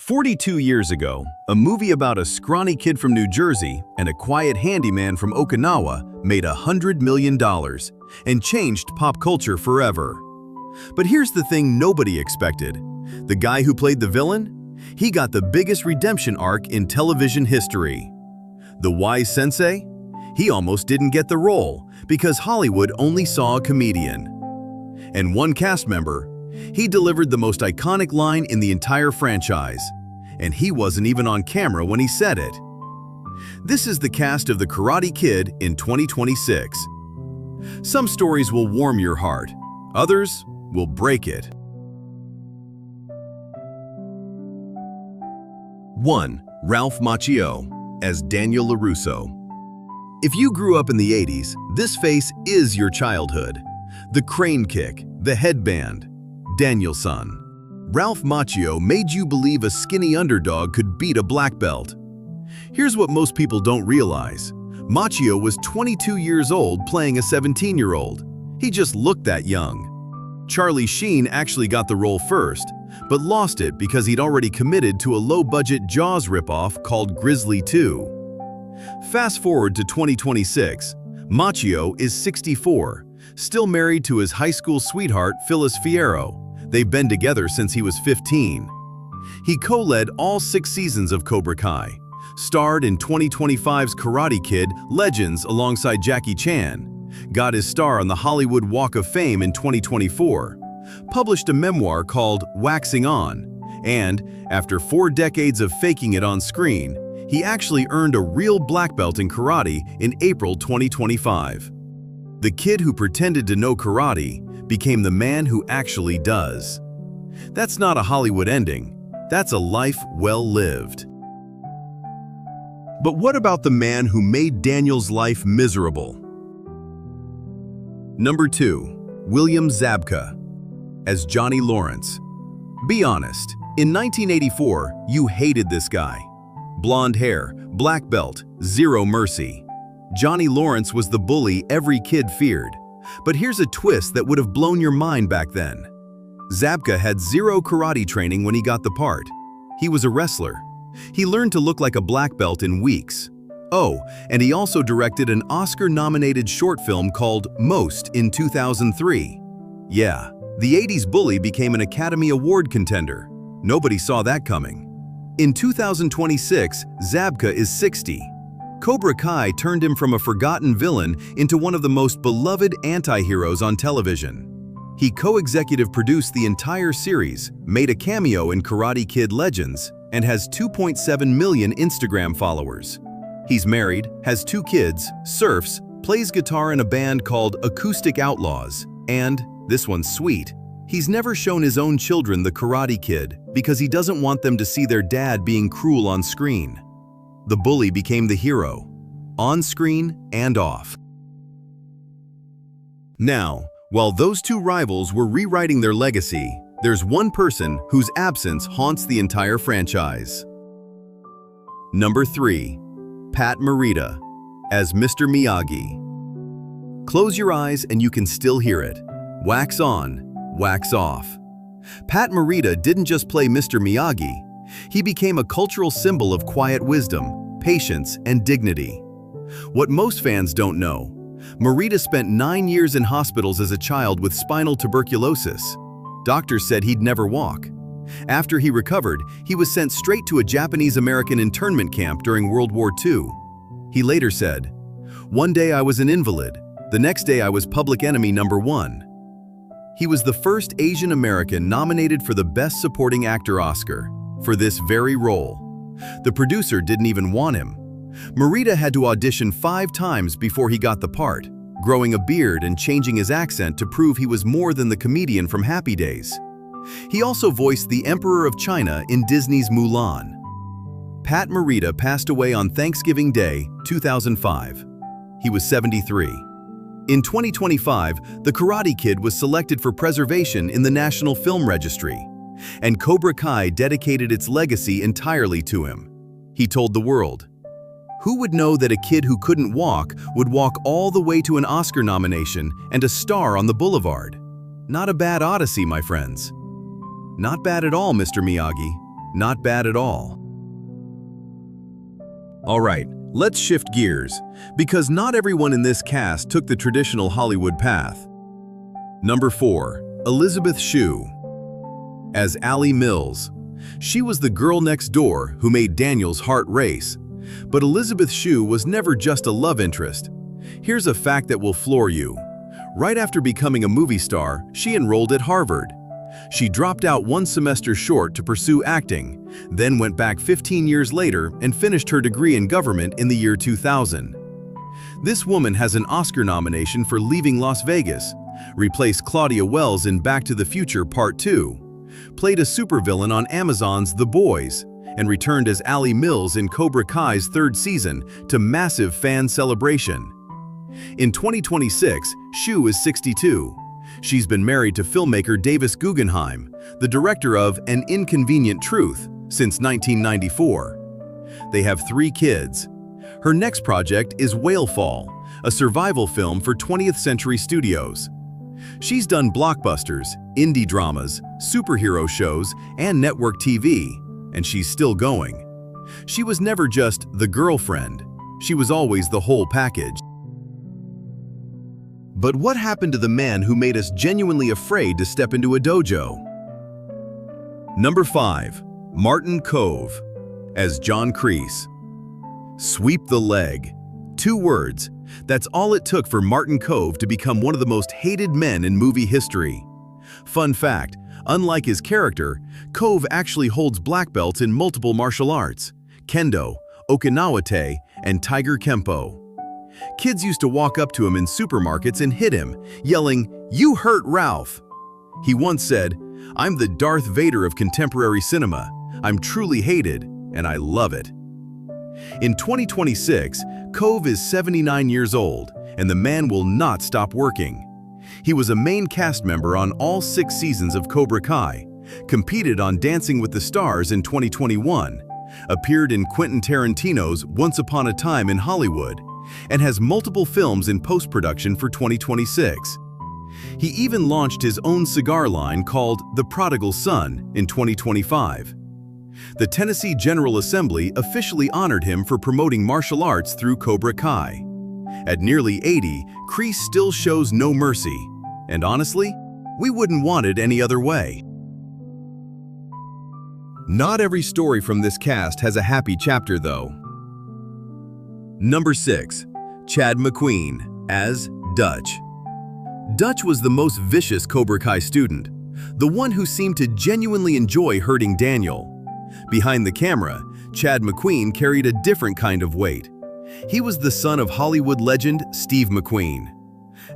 42 years ago, a movie about a scrawny kid from New Jersey and a quiet handyman from Okinawa made $100 million and changed pop culture forever. But here's the thing nobody expected. The guy who played the villain? He got the biggest redemption arc in television history. The wise sensei? He almost didn't get the role because Hollywood only saw a comedian. And one cast member, he delivered the most iconic line in the entire franchise, and he wasn't even on camera when he said it. This is the cast of The Karate Kid in 2026. Some stories will warm your heart, others will break it. 1. Ralph Macchio as Daniel LaRusso. If you grew up in the 80s, this face is your childhood. The crane kick, the headband. Daniel-san. Ralph Macchio made you believe a skinny underdog could beat a black belt. Here's what most people don't realize. Macchio was 22 years old playing a 17-year-old. He just looked that young. Charlie Sheen actually got the role first, but lost it because he'd already committed to a low-budget Jaws ripoff called Grizzly 2. Fast forward to 2026, Macchio is 64, still married to his high school sweetheart Phyllis Fierro. They've been together since he was 15. He co-led all 6 seasons of Cobra Kai, starred in 2025's Karate Kid Legends alongside Jackie Chan, got his star on the Hollywood Walk of Fame in 2024, published a memoir called Waxing On, and, after 4 decades of faking it on screen, he actually earned a real black belt in karate in April 2025. The kid who pretended to know karate became the man who actually does. That's not a Hollywood ending. That's a life well lived. But what about the man who made Daniel's life miserable? Number 2. William Zabka as Johnny Lawrence. Be honest, in 1984, you hated this guy. Blonde hair, black belt, zero mercy. Johnny Lawrence was the bully every kid feared. But here's a twist that would have blown your mind back then. Zabka had zero karate training when he got the part. He was a wrestler. He learned to look like a black belt in weeks. Oh, and he also directed an Oscar-nominated short film called Most in 2003. Yeah, the 80s bully became an Academy Award contender. Nobody saw that coming. In 2026, Zabka is 60. Cobra Kai turned him from a forgotten villain into one of the most beloved anti-heroes on television. He co-executive produced the entire series, made a cameo in Karate Kid Legends, and has 2.7 million Instagram followers. He's married, has 2 kids, surfs, plays guitar in a band called Acoustic Outlaws, and, this one's sweet, he's never shown his own children the Karate Kid because he doesn't want them to see their dad being cruel on screen. The bully became the hero, on screen and off. Now, while those 2 rivals were rewriting their legacy, there's one person whose absence haunts the entire franchise. Number 3. Pat Morita as Mr. Miyagi. Close your eyes and you can still hear it. Wax on, wax off. Pat Morita didn't just play Mr. Miyagi. He became a cultural symbol of quiet wisdom, patience, and dignity. What most fans don't know, Morita spent 9 years in hospitals as a child with spinal tuberculosis. Doctors said he'd never walk. After he recovered, he was sent straight to a Japanese-American internment camp during World War II. He later said, "One day I was an invalid. The next day I was public enemy number 1. He was the first Asian American nominated for the Best Supporting Actor Oscar for this very role. The producer didn't even want him. Morita had to audition 5 times before he got the part, growing a beard and changing his accent to prove he was more than the comedian from Happy Days. He also voiced the Emperor of China in Disney's Mulan. Pat Morita passed away on Thanksgiving Day, 2005. He was 73. In 2025, The Karate Kid was selected for preservation in the National Film Registry, and Cobra Kai dedicated its legacy entirely to him. He told the world, "Who would know that a kid who couldn't walk would walk all the way to an Oscar nomination and a star on the boulevard? Not a bad odyssey, my friends." Not bad at all, Mr. Miyagi. Not bad at all. Alright, let's shift gears, because not everyone in this cast took the traditional Hollywood path. Number 4. Elisabeth Shue. As Allie Mills. She was the girl next door who made Daniel's heart race. But Elisabeth Shue was never just a love interest. Here's a fact that will floor you. Right after becoming a movie star, she enrolled at Harvard. She dropped out one semester short to pursue acting, then went back 15 years later and finished her degree in government in the year 2000. This woman has an Oscar nomination for Leaving Las Vegas, replaced Claudia Wells in Back to the Future Part 2, played a supervillain on Amazon's The Boys, and returned as Allie Mills in Cobra Kai's 3rd season to massive fan celebration. In 2026, Shue is 62. She's been married to filmmaker Davis Guggenheim, the director of An Inconvenient Truth, since 1994. They have 3 kids. Her next project is Whalefall, a survival film for 20th Century Studios. She's done blockbusters, indie dramas, superhero shows, and network TV, and she's still going. She was never just the girlfriend. She was always the whole package. But what happened to the man who made us genuinely afraid to step into a dojo? Number 5. Martin Kove, as John Kreese. Sweep the leg. 2 words. That's all it took for Martin Kove to become one of the most hated men in movie history. Fun fact, unlike his character, Kove actually holds black belts in multiple martial arts: Kendo, Okinawa-te, and Tiger Kempo. Kids used to walk up to him in supermarkets and hit him, yelling, "You hurt Ralph!" He once said, "I'm the Darth Vader of contemporary cinema. I'm truly hated, and I love it." In 2026, Kove is 79 years old, and the man will not stop working. He was a main cast member on all 6 seasons of Cobra Kai, competed on Dancing with the Stars in 2021, appeared in Quentin Tarantino's Once Upon a Time in Hollywood, and has multiple films in post-production for 2026. He even launched his own cigar line called The Prodigal Son in 2025. The Tennessee General Assembly officially honored him for promoting martial arts through Cobra Kai. At nearly 80, Kreese still shows no mercy, and honestly, we wouldn't want it any other way. Not every story from this cast has a happy chapter, though. Number 6. Chad McQueen, as Dutch. Dutch was the most vicious Cobra Kai student, the one who seemed to genuinely enjoy hurting Daniel. Behind the camera, Chad McQueen carried a different kind of weight. He was the son of Hollywood legend Steve McQueen.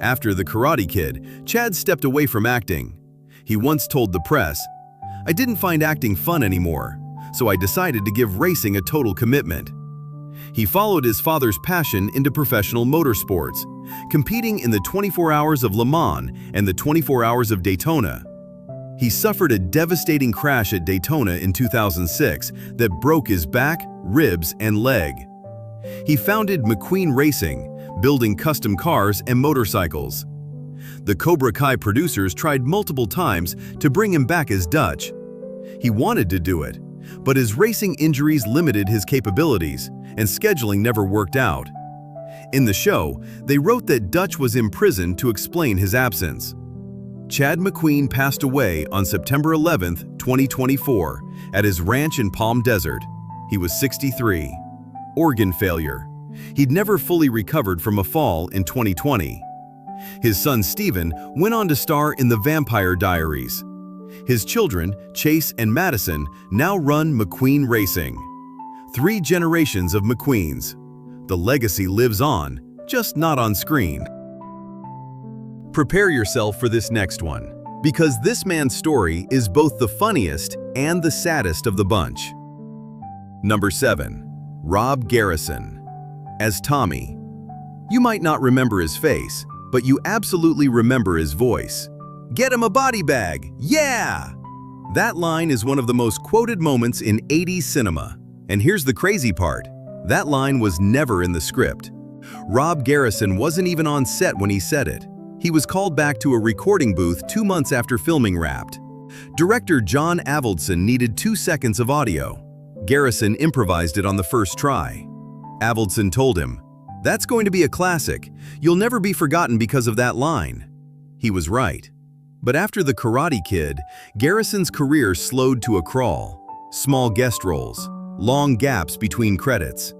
After The Karate Kid, Chad stepped away from acting. He once told the press, "I didn't find acting fun anymore, so I decided to give racing a total commitment." He followed his father's passion into professional motorsports, competing in the 24 Hours of Le Mans and the 24 Hours of Daytona. He suffered a devastating crash at Daytona in 2006 that broke his back, ribs, and leg. He founded McQueen Racing, building custom cars and motorcycles. The Cobra Kai producers tried multiple times to bring him back as Dutch. He wanted to do it, but his racing injuries limited his capabilities, and scheduling never worked out. In the show, they wrote that Dutch was imprisoned to explain his absence. Chad McQueen passed away on September 11, 2024, at his ranch in Palm Desert. He was 63. Organ failure. He'd never fully recovered from a fall in 2020. His son Steven went on to star in The Vampire Diaries. His children, Chase and Madison, now run McQueen Racing. 3 generations of McQueens. The legacy lives on, just not on screen. Prepare yourself for this next one, because this man's story is both the funniest and the saddest of the bunch. Number 7. Rob Garrison, as Tommy. You might not remember his face, but you absolutely remember his voice. "Get him a body bag, yeah!" That line is one of the most quoted moments in 80s cinema. And here's the crazy part. That line was never in the script. Rob Garrison wasn't even on set when he said it. He was called back to a recording booth 2 months after filming wrapped. Director John Avildsen needed 2 seconds of audio. Garrison improvised it on the first try. Avildsen told him, "That's going to be a classic. You'll never be forgotten because of that line." He was right. But after The Karate Kid, Garrison's career slowed to a crawl. Small guest roles, long gaps between credits.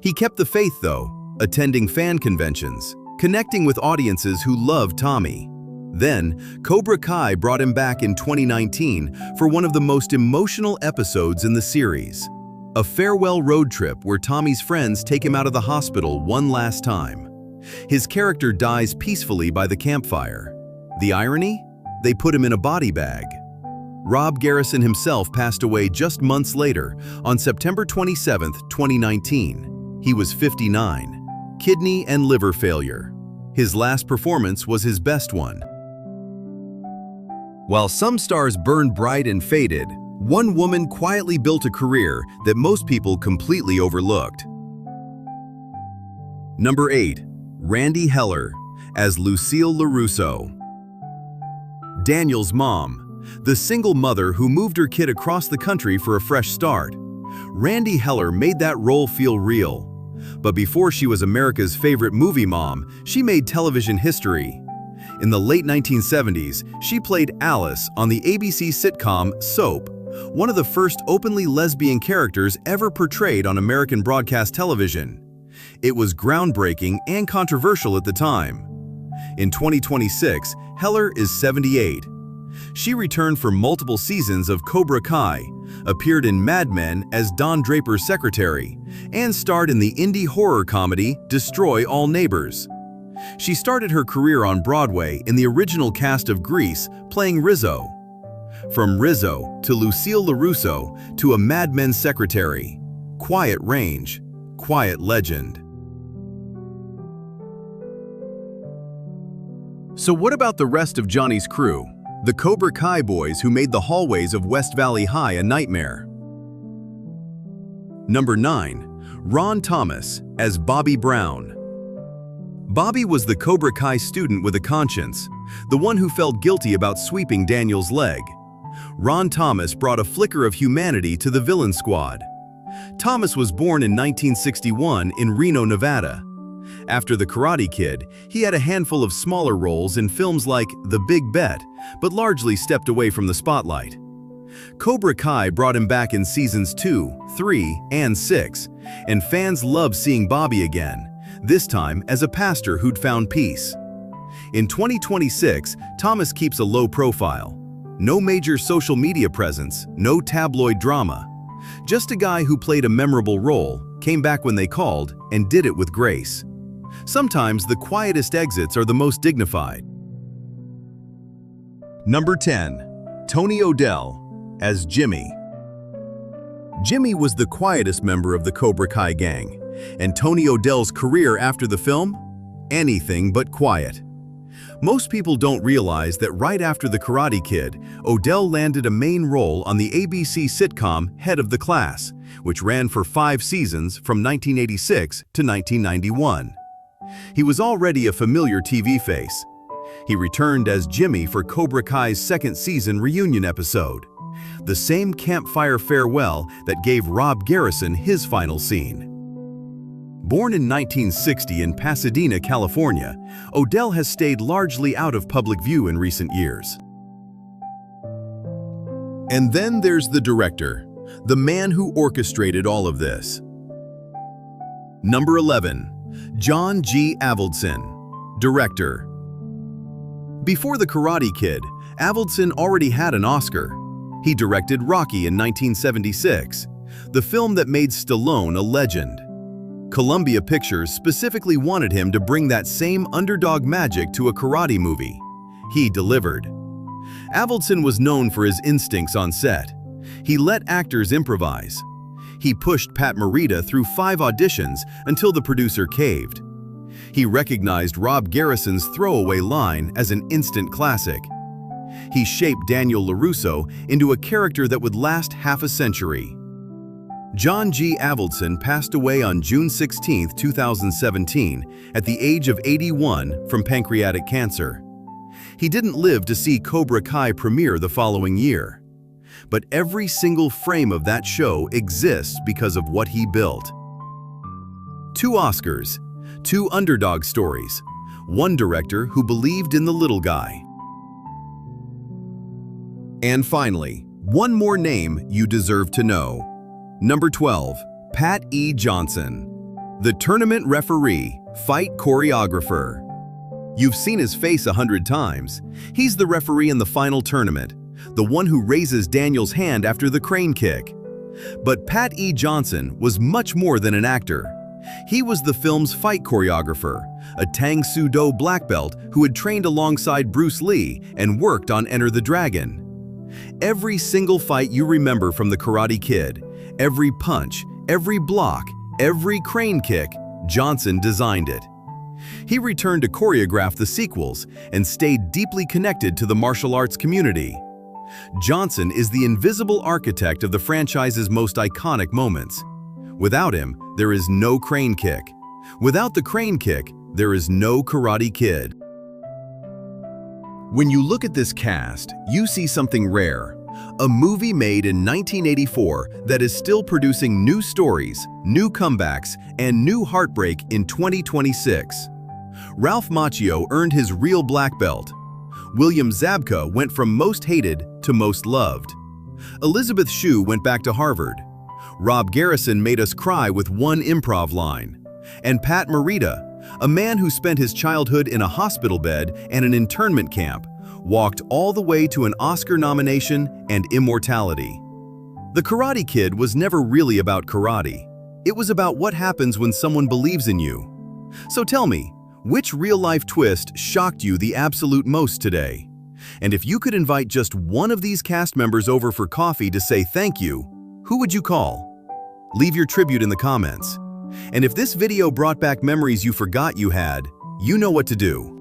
He kept the faith though, attending fan conventions, connecting with audiences who loved Tommy. Then, Cobra Kai brought him back in 2019 for one of the most emotional episodes in the series. A farewell road trip where Tommy's friends take him out of the hospital one last time. His character dies peacefully by the campfire. The irony? They put him in a body bag. Rob Garrison himself passed away just months later, on September 27, 2019. He was 59. Kidney and liver failure. His last performance was his best one. While some stars burned bright and faded, one woman quietly built a career that most people completely overlooked. Number 8. Randee Heller, as Lucille LaRusso. Daniel's mom, the single mother who moved her kid across the country for a fresh start. Randee Heller made that role feel real. But before she was America's favorite movie mom, she made television history. In the late 1970s, she played Alice on the ABC sitcom Soap, one of the first openly lesbian characters ever portrayed on American broadcast television. It was groundbreaking and controversial at the time. In 2026, Heller is 78. She returned for multiple seasons of Cobra Kai, appeared in Mad Men as Don Draper's secretary, and starred in the indie horror comedy Destroy All Neighbors. She started her career on Broadway in the original cast of Grease, playing Rizzo. From Rizzo to Lucille LaRusso to a Mad Men secretary. Quiet range, quiet legend. So what about the rest of Johnny's crew? The Cobra Kai boys who made the hallways of West Valley High a nightmare. Number 9. Ron Thomas as Bobby Brown. Bobby was the Cobra Kai student with a conscience, the one who felt guilty about sweeping Daniel's leg. Ron Thomas brought a flicker of humanity to the villain squad. Thomas was born in 1961 in Reno, Nevada. After The Karate Kid, he had a handful of smaller roles in films like The Big Bet, but largely stepped away from the spotlight. Cobra Kai brought him back in seasons 2, 3, and 6, and fans loved seeing Bobby again, this time as a pastor who'd found peace. In 2026, Thomas keeps a low profile. No major social media presence, no tabloid drama. Just a guy who played a memorable role, came back when they called, and did it with grace. Sometimes the quietest exits are the most dignified. Number 10. Tony O'Dell as Jimmy. Jimmy was the quietest member of the Cobra Kai gang, and Tony O'Dell's career after the film? Anything but quiet. Most people don't realize that right after The Karate Kid, O'Dell landed a main role on the ABC sitcom Head of the Class, which ran for 5 seasons from 1986 to 1991. He was already a familiar TV face. He returned as Jimmy for Cobra Kai's second season reunion episode, the same campfire farewell that gave Rob Garrison his final scene. Born in 1960 in Pasadena, California, O'Dell has stayed largely out of public view in recent years. And then there's the director, the man who orchestrated all of this. Number 11. John G. Avildsen, director. Before The Karate Kid, Avildsen already had an Oscar. He directed Rocky in 1976, the film that made Stallone a legend. Columbia Pictures specifically wanted him to bring that same underdog magic to a karate movie. He delivered. Avildsen was known for his instincts on set. He let actors improvise. He pushed Pat Morita through 5 auditions until the producer caved. He recognized Rob Garrison's throwaway line as an instant classic. He shaped Daniel LaRusso into a character that would last half a century. John G. Avildsen passed away on June 16, 2017, at the age of 81 from pancreatic cancer. He didn't live to see Cobra Kai premiere the following year. But every single frame of that show exists because of what he built. 2 Oscars, 2 underdog stories, 1 director who believed in the little guy. And finally, one more name you deserve to know. Number 12, Pat E. Johnson. The tournament referee, fight choreographer. You've seen his face 100 times. He's the referee in the final tournament, the one who raises Daniel's hand after the crane kick. But Pat E. Johnson was much more than an actor. He was the film's fight choreographer, a Tang Soo Do black belt who had trained alongside Bruce Lee and worked on Enter the Dragon. Every single fight you remember from the Karate Kid, every punch, every block, every crane kick, Johnson designed it. He returned to choreograph the sequels and stayed deeply connected to the martial arts community. Johnson is the invisible architect of the franchise's most iconic moments. Without him, there is no crane kick. Without the crane kick, there is no Karate Kid. When you look at this cast, you see something rare. A movie made in 1984 that is still producing new stories, new comebacks, and new heartbreak in 2026. Ralph Macchio earned his real black belt. William Zabka went from most hated to most loved. Elisabeth Shue went back to Harvard. Rob Garrison made us cry with one improv line. And Pat Morita, a man who spent his childhood in a hospital bed and an internment camp, walked all the way to an Oscar nomination and immortality. The Karate Kid was never really about karate. It was about what happens when someone believes in you. So tell me, which real-life twist shocked you the absolute most today? And if you could invite just one of these cast members over for coffee to say thank you, who would you call? Leave your tribute in the comments. And if this video brought back memories you forgot you had, you know what to do.